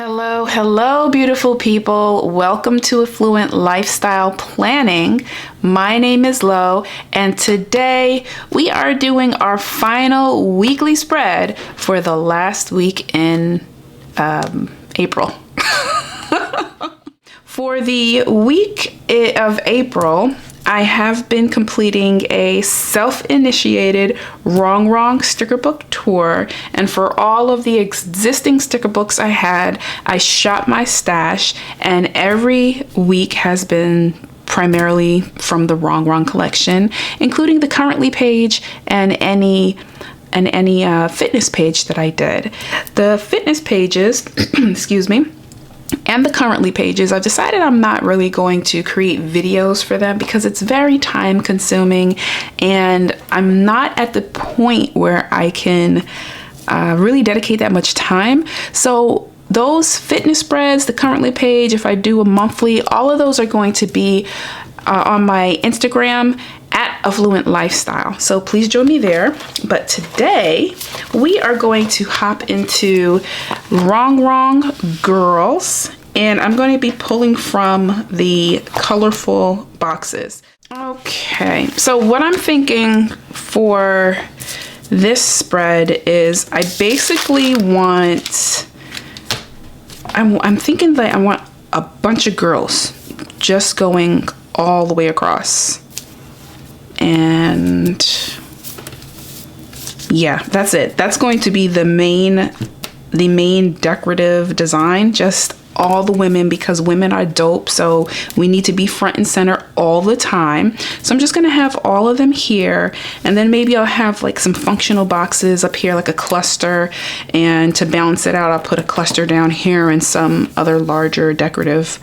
Hello, hello, beautiful people. Welcome to Affluent Lifestyle Planning. My name is Lo, and today we are doing our final weekly spread for the last week in April. For the week of April, I have been completing a self-initiated rongrong sticker book tour, and for all of the existing sticker books I had, I shot my stash, and every week has been primarily from the rongrong collection, including the currently page and any fitness page that I did. The fitness pages, excuse me, and the currently pages, I've decided I'm not really going to create videos for them because it's very time consuming and I'm not at the point where I can really dedicate that much time. So those fitness spreads, the currently page, if I do a monthly, all of those are going to be on my Instagram at Affluent Lifestyle. So please join me there. But today we are going to hop into rongrong girls, and I'm going to be pulling from the colorful boxes. Okay, so what I'm thinking for this spread is I basically want, I'm thinking that I want a bunch of girls just going all the way across. And yeah, that's it. That's going to be the main decorative design, just all the women, because women are dope, so we need to be front and center all the time. So I'm just gonna have all of them here, and then maybe I'll have like some functional boxes up here, like a cluster, and to balance it out I'll put a cluster down here and some other larger decorative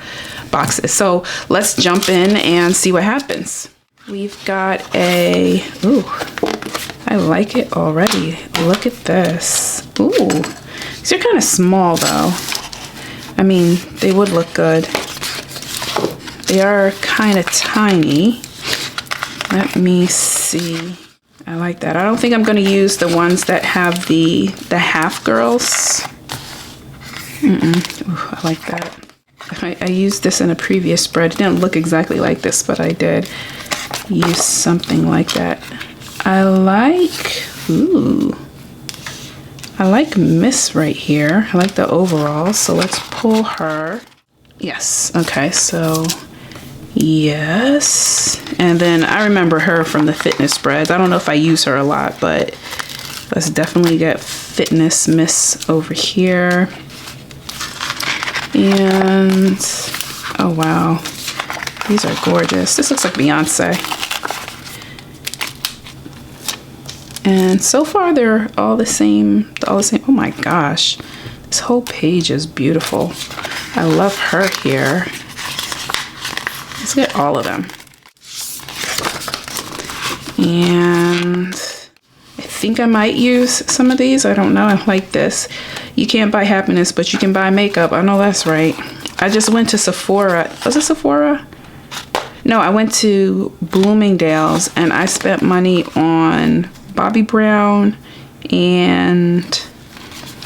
boxes. So let's jump in and see what happens. We've got a, ooh, I like it already. Look at this. Ooh, these are kind of small though. I mean, they would look good. They are kind of tiny. Let me see. I like that. I don't think I'm going to use the ones that have the half girls. Ooh, I like that. I used this in a previous spread. It didn't look exactly like this, but I did use something like that. I like Miss right here. I like the overalls, so let's pull her. Yes, okay, so yes. And then I remember her from the fitness spreads. I don't know if I use her a lot, but let's definitely get Fitness Miss over here. And oh wow, these are gorgeous. This looks like Beyonce. And so far they're all the same, Oh my gosh, this whole page is beautiful. I love her here. Let's get all of them. And I think I might use some of these. I don't know, I like this. You can't buy happiness, but you can buy makeup. I know that's right. I just went to Sephora. Was it Sephora? No, I went to Bloomingdale's and I spent money on Bobbi Brown and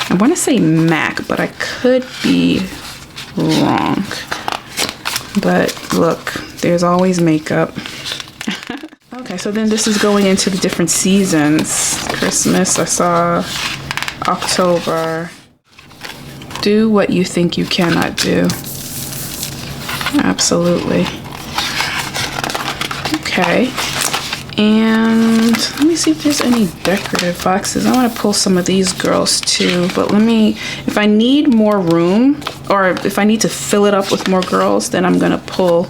I want to say MAC, but I could be wrong. But look, there's always makeup. Okay, so then this is going into the different seasons. Christmas, I saw October. Do what you think you cannot do. Absolutely. Okay. And let me see if there's any decorative boxes. I want to pull some of these girls too, but if I need more room, or if I need to fill it up with more girls, then I'm gonna pull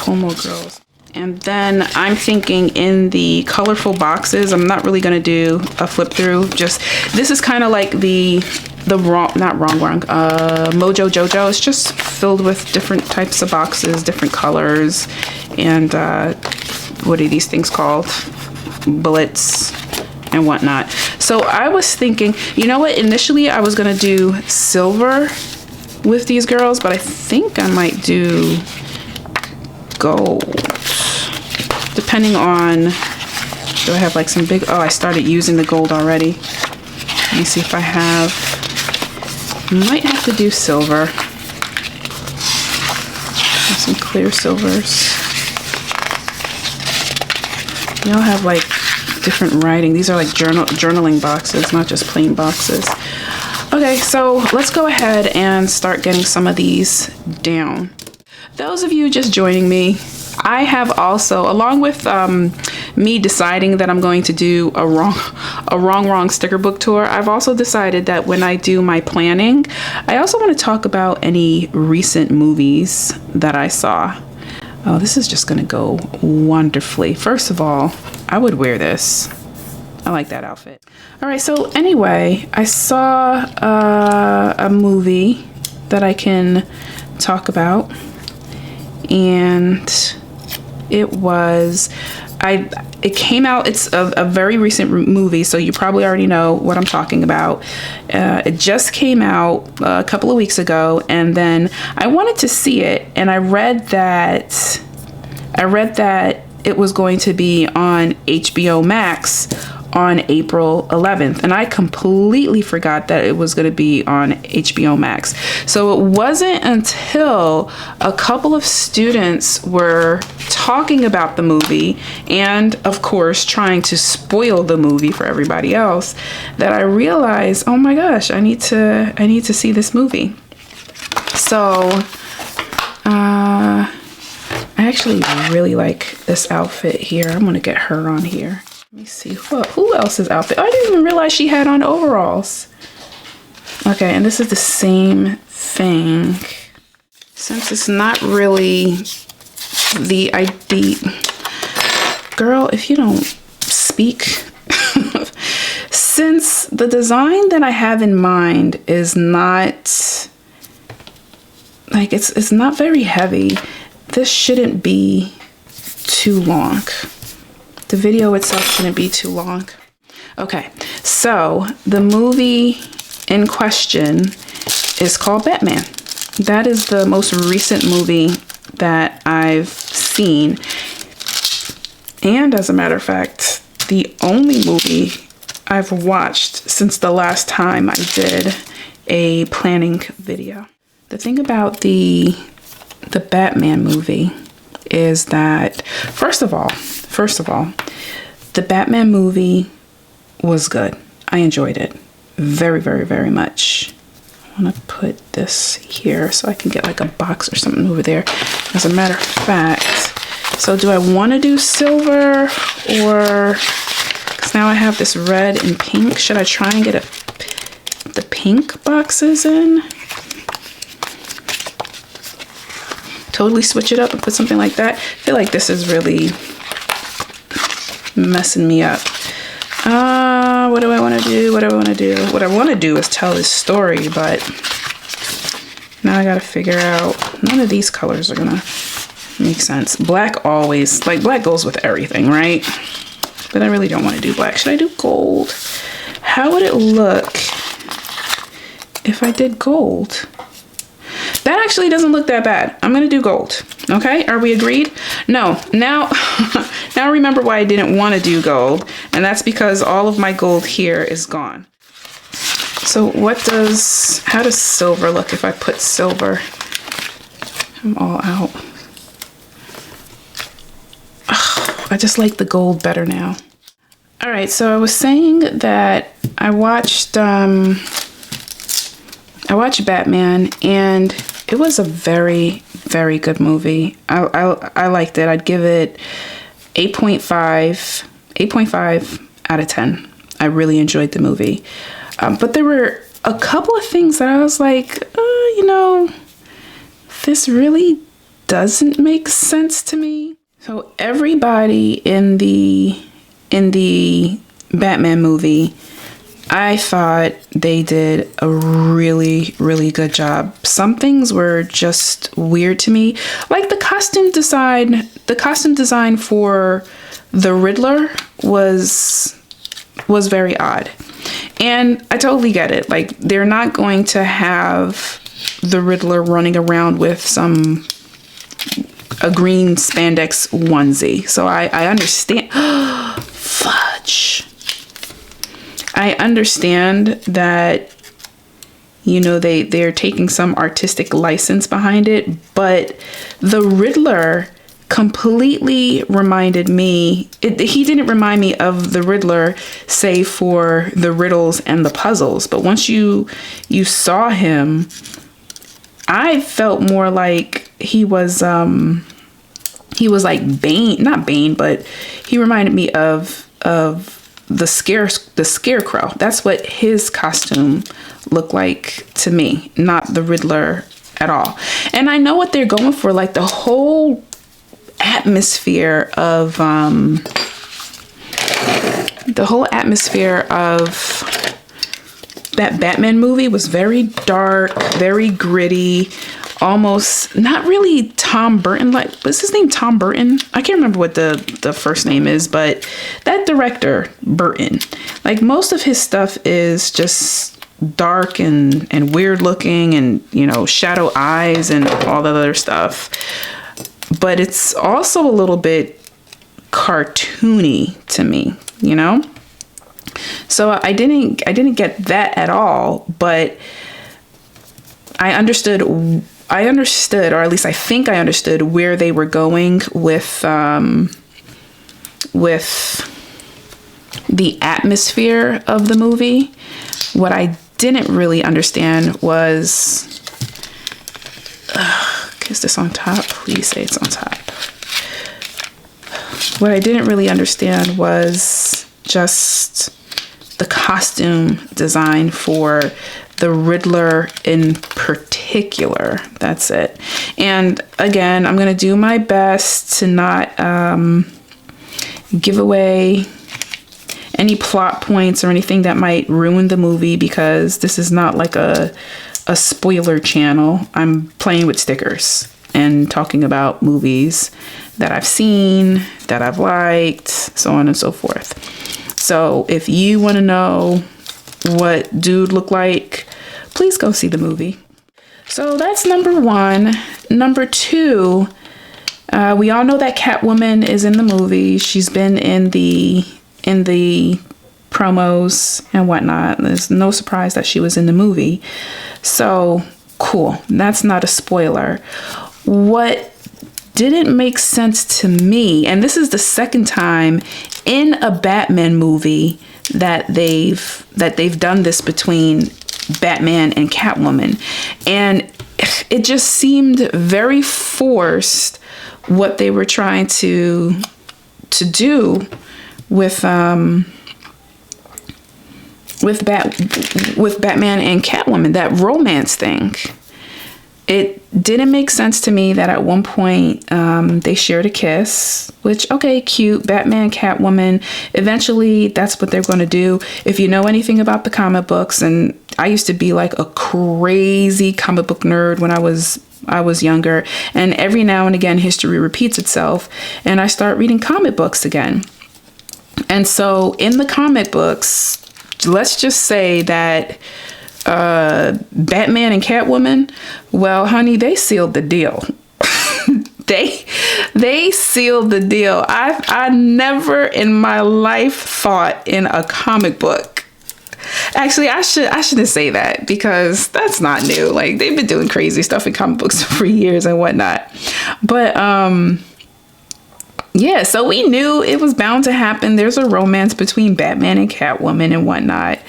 more girls. And then I'm thinking in the colorful boxes, I'm not really gonna do a flip through. Just, this is kind of like Mojo Jojo. It's just filled with different types of boxes, different colors, and what are these things called? Bullets and whatnot. So I was thinking, you know what? Initially I was gonna do silver with these girls, but I think I might do gold. Depending on, do I have like some big, oh, I started using the gold already. Let me see if I have, might have to do silver. Some clear silvers. They all have like different writing. These are like journaling boxes, not just plain boxes. Okay, so let's go ahead and start getting some of these down. Those of you just joining me, I have also, along with me deciding that I'm going to do a wrong sticker book tour, I've also decided that when I do my planning, I also want to talk about any recent movies that I saw. Oh, this is just going to go wonderfully. First of all, I would wear this. I like that outfit. All right, so anyway, I saw a movie that I can talk about, and it came out, it's a very recent movie, so you probably already know what I'm talking about. It just came out a couple of weeks ago, and then I wanted to see it, and I read that it was going to be on HBO Max on April 11th, and I completely forgot that it was going to be on HBO Max. So it wasn't until a couple of students were talking about the movie and of course trying to spoil the movie for everybody else that I realized, oh my gosh, I need to see this movie. So I actually really like this outfit here. I'm gonna get her on here. Let me see who else's outfit. I didn't even realize she had on overalls. Okay, and this is the same thing. Since it's not really the ID, girl, if you don't speak, since the design that I have in mind is not like it's not very heavy, this shouldn't be too long. The video itself shouldn't be too long. Okay, so the movie in question is called Batman. That is the most recent movie that I've seen. And as a matter of fact, the only movie I've watched since the last time I did a planning video. The thing about the Batman movie is that, first of all, the Batman movie was good. I enjoyed it very, very, very much. I want to put this here so I can get like a box or something over there. As a matter of fact, so do I want to do silver, or, because now I have this red and pink, should I try and get the pink boxes in? Totally switch it up and put something like that. I feel like this is really messing me up. What do I want to do? What I want to do is tell this story, but now I gotta figure out, none of these colors are gonna make sense. Black always, like black goes with everything, right? But I really don't want to do black. Should I do gold? How would it look if I did gold? That actually doesn't look that bad. I'm gonna do gold. Okay, are we agreed? No, now now remember why I didn't want to do gold, and that's because all of my gold here is gone. So how does silver look if I put silver? I'm all out. Ugh, I just like the gold better now. All right, so I was saying that I watched Batman, and it was a very, very good movie. I liked it. I'd give it 8.5 out of 10. I really enjoyed the movie. But there were a couple of things that I was like, this really doesn't make sense to me. So everybody in the Batman movie, I thought they did a really, really good job. Some things were just weird to me. Like the costume design for the Riddler was very odd. And I totally get it. Like, they're not going to have the Riddler running around with a green spandex onesie. So I understand. Fudge. I understand that, you know, they're taking some artistic license behind it, but the Riddler completely reminded me, he didn't remind me of the Riddler, save for the riddles and the puzzles. But once you saw him, I felt more like he was like Bane, not Bane, but he reminded me of the Scarecrow. That's what his costume looked like to me, not the Riddler at all. And I know what they're going for, like the whole atmosphere of that Batman movie was very dark, very gritty, almost not really Tom Burton like. What's his name? Tom Burton? I can't remember what the first name is, but that director Burton, like most of his stuff is just dark and weird looking, and you know, shadow eyes and all that other stuff. But it's also a little bit cartoony to me, you know? So I didn't get that at all, but I understood, or at least I think I understood where they were going with the atmosphere of the movie. What I didn't really understand was, is this on top? Please say it's on top. What I didn't really understand was just the costume design for the Riddler in particular. That's it. And again, I'm going to do my best to not give away any plot points or anything that might ruin the movie, because this is not like a spoiler channel. I'm playing with stickers and talking about movies that I've seen, that I've liked, so on and so forth. So if you want to know what dude looked like, please go see the movie. So that's number one. Number two, we all know that Catwoman is in the movie. She's been in the promos and whatnot. There's no surprise that she was in the movie. So cool. That's not a spoiler. What didn't make sense to me, and this is the second time in a Batman movie that they've done this between Batman and Catwoman, and it just seemed very forced what they were trying to do with Batman and Catwoman, that romance thing. It didn't make sense to me that at one point they shared a kiss, which, okay, cute, Batman, Catwoman. Eventually, that's what they're going to do. If you know anything about the comic books, and I used to be like a crazy comic book nerd when I was younger, and every now and again history repeats itself, and I start reading comic books again. And so in the comic books, let's just say that Batman and Catwoman, well, honey, they sealed the deal. They sealed the deal. I never in my life thought in a comic book. Actually, I shouldn't say that, because that's not new. Like, they've been doing crazy stuff in comic books for years and whatnot. But yeah, so we knew it was bound to happen. There's a romance between Batman and Catwoman and whatnot.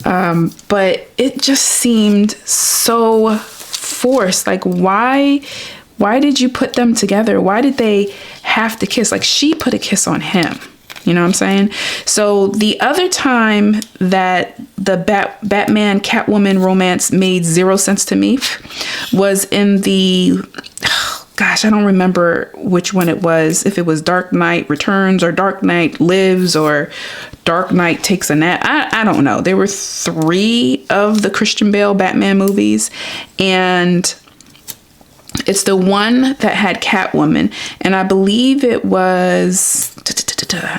But it just seemed so forced. Like, why did you put them together? Why did they have to kiss? Like, she put a kiss on him. You know what I'm saying? So the other time that the Batman Catwoman romance made zero sense to me was in the, gosh, I don't remember which one it was. If it was Dark Knight Returns or Dark Knight Lives or Dark Knight Takes a Nap. I don't know. There were 3 of the Christian Bale Batman movies, and it's the one that had Catwoman, and I believe it was,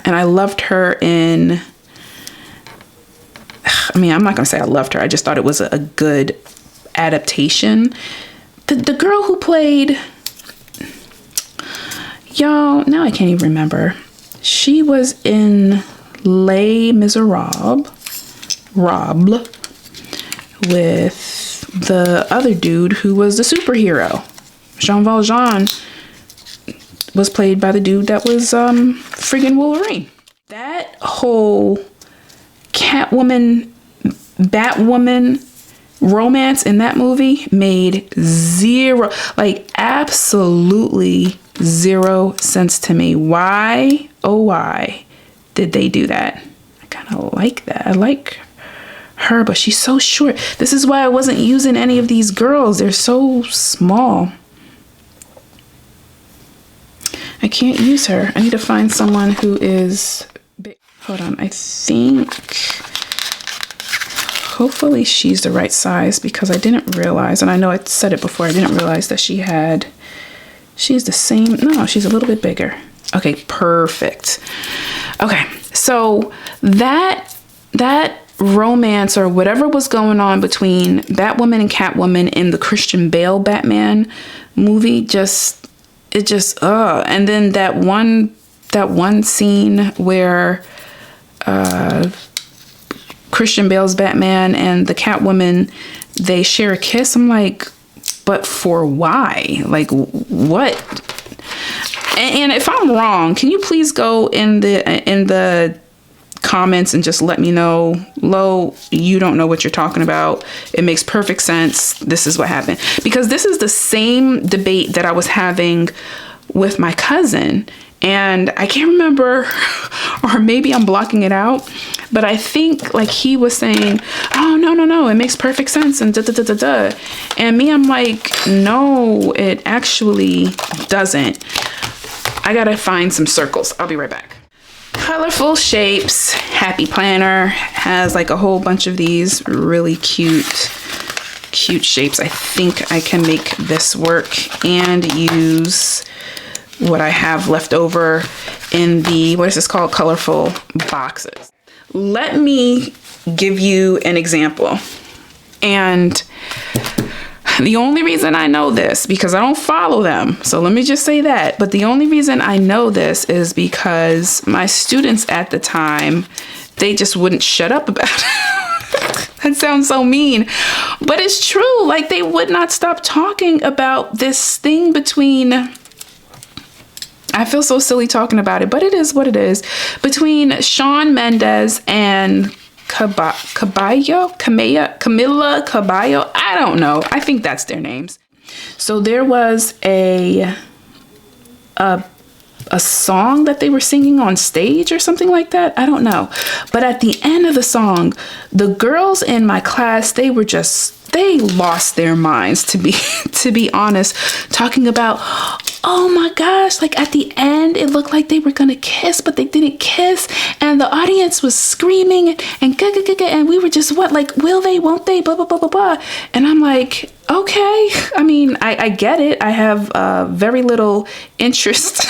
and I loved her in, I mean, I'm not going to say I loved her. I just thought it was a good adaptation. The girl who played, y'all, now I can't even remember. She was in Les Miserables. Rob with the other dude who was the superhero. Jean Valjean was played by the dude that was friggin' Wolverine. That whole Catwoman, Batwoman romance in that movie made zero, like absolutely zero sense to me. Why, oh why did they do that? I kind of like that. I like her, but she's so short. This is why I wasn't using any of these girls. They're so small. I can't use her. I need to find someone who is big. Hold on. I think hopefully she's the right size, because I didn't realize, and I know I said it before, I didn't realize that she's the same. No, she's a little bit bigger. Okay, perfect. Okay, so that romance or whatever was going on between Batwoman and Catwoman in the Christian Bale Batman movie and then that one scene where Christian Bale's Batman and the Catwoman, they share a kiss. I'm like, but for why? Like, what? And if I'm wrong, can you please go in the comments and just let me know, Lo, you don't know what you're talking about. It makes perfect sense. This is what happened. Because this is the same debate that I was having with my cousin. And I can't remember, or maybe I'm blocking it out, but I think like he was saying, oh, no, it makes perfect sense and da. And me, I'm like, no, it actually doesn't. I gotta find some circles. I'll be right back. Colorful Shapes Happy Planner has like a whole bunch of these really cute shapes. I think I can make this work and use what I have left over in the, what is this called? Colorful boxes. Let me give you an example. And the only reason I know this, because I don't follow them, so let me just say that, but the only reason I know this is because my students at the time, they just wouldn't shut up about it. That sounds so mean, but it's true. Like, they would not stop talking about this thing between, I feel so silly talking about it, but it is what it is, between Shawn Mendes and Camila Cabello. I don't know. I think that's their names. So there was a song that they were singing on stage or something like that. I don't know. But at the end of the song, the girls in my class, they lost their minds, to be honest, talking about, oh my gosh, like at the end, it looked like they were gonna kiss, but they didn't kiss. And the audience was screaming and we were just, what, like, will they, won't they, blah, blah, blah, blah, blah. And I'm like, okay. I mean, I get it. I have very little interest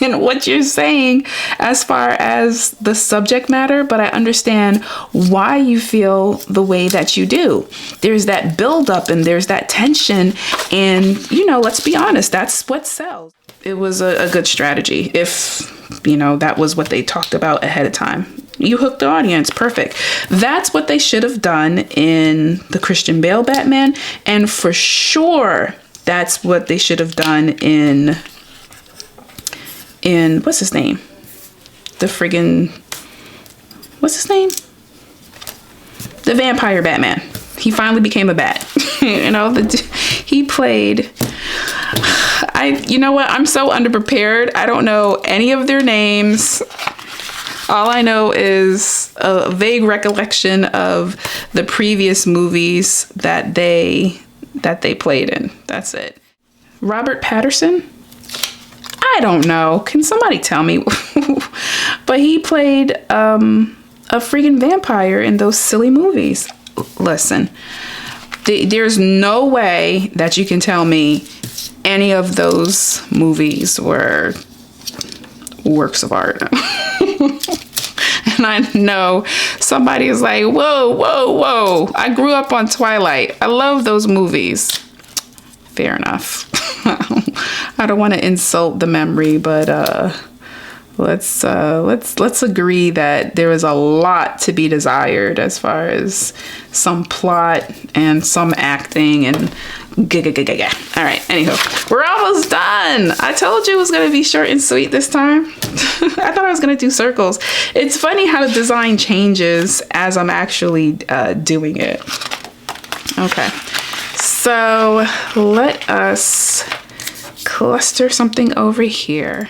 in what you're saying as far as the subject matter, but I understand why you feel the way that you do. There's that buildup and there's that tension, and let's be honest, that's what sells. It was a good strategy if that was what they talked about ahead of time. You hooked the audience. Perfect. That's what they should have done in the Christian Bale Batman, and for sure that's what they should have done in what's his name? What's his name? The vampire Batman. He finally became a bat. He played, you know what? I'm so underprepared. I don't know any of their names. All I know is a vague recollection of the previous movies that they played in. That's it. Robert Patterson? I don't know. Can somebody tell me? But he played a freaking vampire in those silly movies. Listen, there's no way that you can tell me any of those movies were works of art. And I know somebody is like, whoa. I grew up on Twilight. I love those movies. Fair enough. I don't want to insult the memory, but let's agree that there is a lot to be desired as far as some plot and some acting and all right, anywho, we're almost done. I told you it was gonna be short and sweet this time. I thought I was gonna do circles. It's funny how the design changes as I'm actually doing it. Okay, so let us cluster something over here.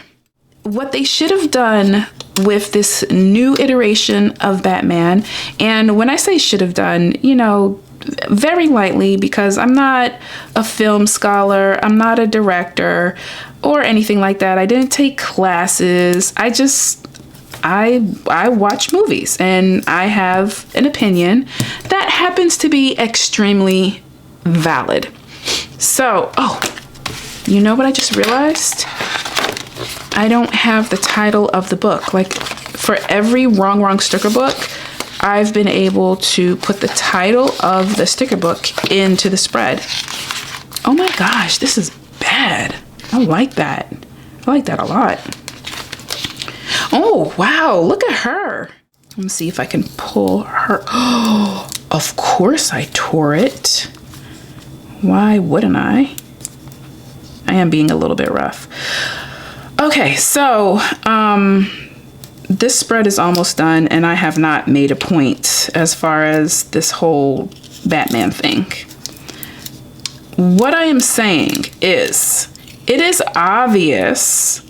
What they should have done with this new iteration of Batman, and when I say should have done, you know, very lightly, because I'm not a film scholar, I'm not a director or anything like that. I didn't take classes. I watch movies and I have an opinion that happens to be extremely valid. So, oh, you know what I just realized? I don't have the title of the book. Like, for every Wrong sticker book, I've been able to put the title of the sticker book into the spread. Oh my gosh, this is bad. I like that. I like that a lot. Oh, wow, look at her. Let me see if I can pull her. Oh, of course I tore it. Why wouldn't I? I am being a little bit rough. Okay, so this spread is almost done and I have not made a point as far as this whole Batman thing. What I am saying is, it is obvious,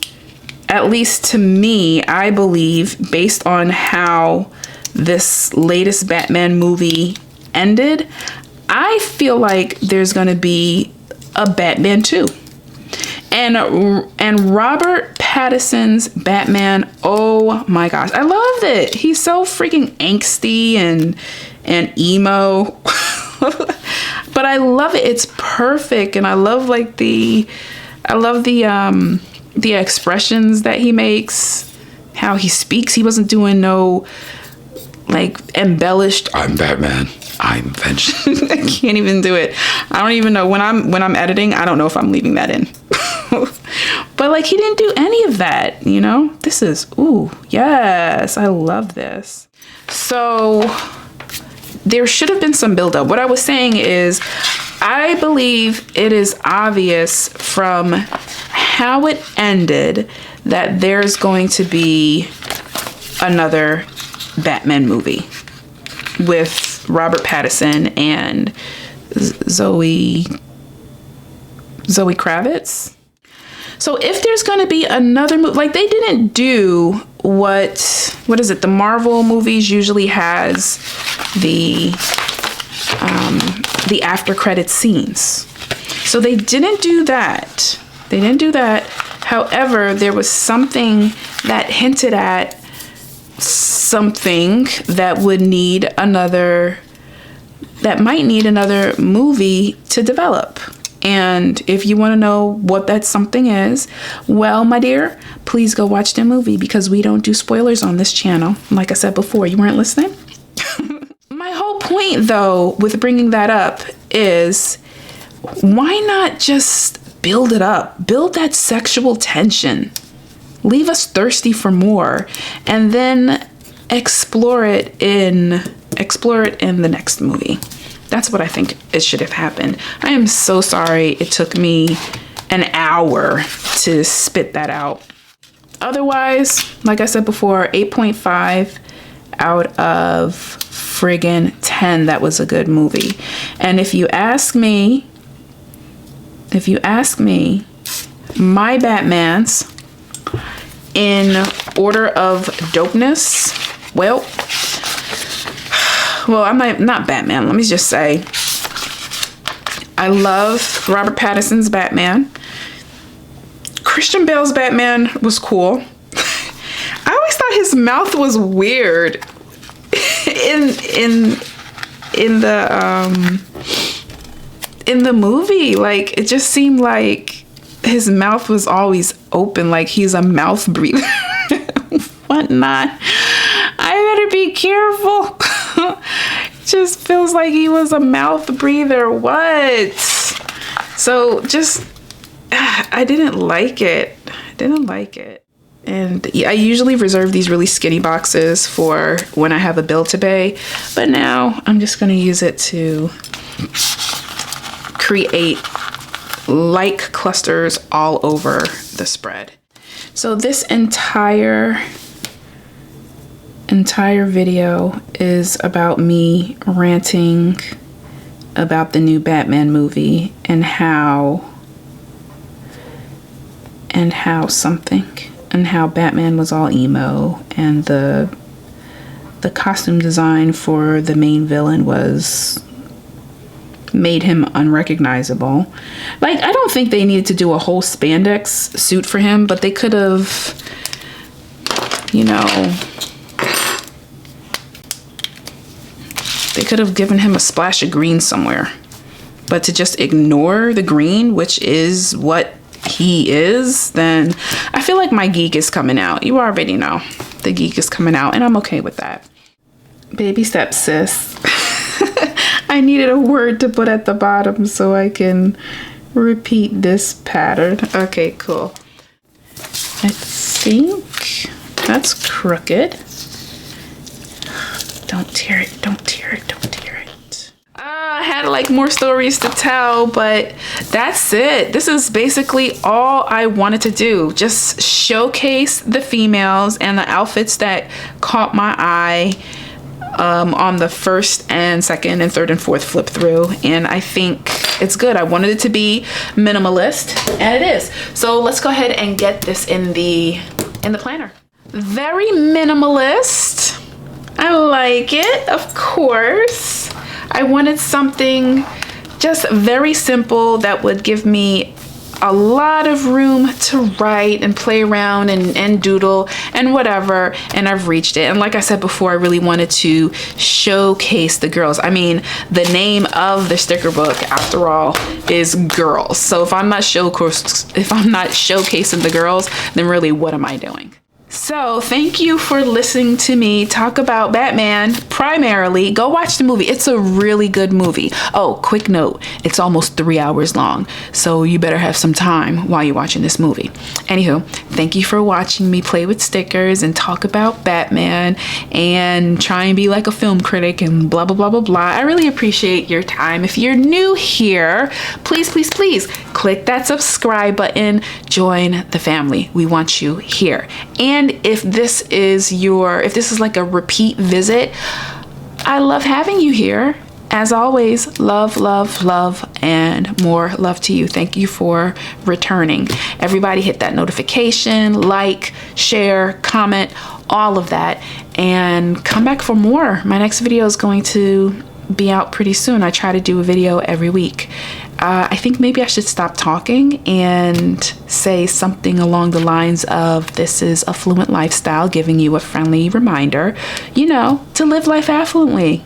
at least to me, I believe, based on how this latest Batman movie ended, I feel like there's going to be a Batman 2. And Robert Pattinson's Batman, oh my gosh, I loved it. He's so freaking angsty and emo. But I love it. It's perfect. And I love like the expressions that he makes, how he speaks. He wasn't doing no like embellished, I'm Batman, I'm vengeance. I can't even do it. I don't even know when I'm editing, I don't know if I'm leaving that in. But like, he didn't do any of that, you know? This is, ooh, yes, I love this. So there should have been some buildup. What I was saying is, I believe it is obvious from how it ended that there's going to be another Batman movie with Robert Pattinson and Zoe Kravitz. So if there's going to be another movie, like they didn't do what is it? The Marvel movies usually has the after credit scenes. So they didn't do that. They didn't do that. However, there was something that hinted at something that would need another, that might need another movie to develop. And if you want to know what that something is, well, my dear, please go watch the movie, because we don't do spoilers on this channel. Like I said before, you weren't listening. My whole point, though, with bringing that up is, why not just build it up? Build that sexual tension. Leave us thirsty for more, and then explore it in the next movie. That's what I think it should have happened. I am so sorry it took me an hour to spit that out. Otherwise, like I said before, 8.5 out of friggin' 10. That was a good movie. And if you ask me, my Batmans in order of dopeness, well, I'm not Batman. Let me just say, I love Robert Pattinson's Batman. Christian Bale's Batman was cool. I always thought his mouth was weird in the movie. Like, it just seemed like his mouth was always open, like he's a mouth breather. Whatnot. I better be careful. Just feels like he was a mouth breather. What? So just, I didn't like it. And I usually reserve these really skinny boxes for when I have a bill to pay, but now I'm just going to use it to create like clusters all over the spread. So this entire video is about me ranting about the new Batman movie and how Batman was all emo, and the costume design for the main villain made him unrecognizable. Like, I don't think they needed to do a whole spandex suit for him, but they could have, you know, they could have given him a splash of green somewhere. But to just ignore the green, which is what he is, then I feel like my geek is coming out. You already know the geek is coming out, and I'm okay with that. Baby step, sis. I needed a word to put at the bottom so I can repeat this pattern. Okay, cool. I think that's crooked. Don't tear it, don't tear it, don't tear it. I had like more stories to tell, but that's it. This is basically all I wanted to do. Just showcase the females and the outfits that caught my eye on the first and second and third and fourth flip through, and I think it's good. I wanted it to be minimalist, and it is. So let's go ahead and get this in the planner. Very minimalist. I like it, of course. I wanted something just very simple that would give me a lot of room to write and play around and doodle and whatever, and I've reached it. And like I said before, I really wanted to showcase the girls. I mean, the name of the sticker book, after all, is Girls. So if I'm not showcasing the girls, then really what am I doing? So thank you for listening to me talk about Batman. Primarily, go watch the movie. It's a really good movie. Oh, quick note, it's almost 3 hours long, so you better have some time while you're watching this movie. Anywho, thank you for watching me play with stickers and talk about Batman and try and be like a film critic and blah, blah, blah, blah, blah. I really appreciate your time. If you're new here, please, please, please click that subscribe button. Join the family. We want you here. And if this is like a repeat visit, I love having you here. As always, love, love, love, and more love to you. Thank you for returning. Everybody hit that notification, like, share, comment, all of that, and come back for more. My next video is going to be out pretty soon. I try to do a video every week. I think maybe I should stop talking and say something along the lines of, this is Affluent Lifestyle, giving you a friendly reminder, you know, to live life affluently.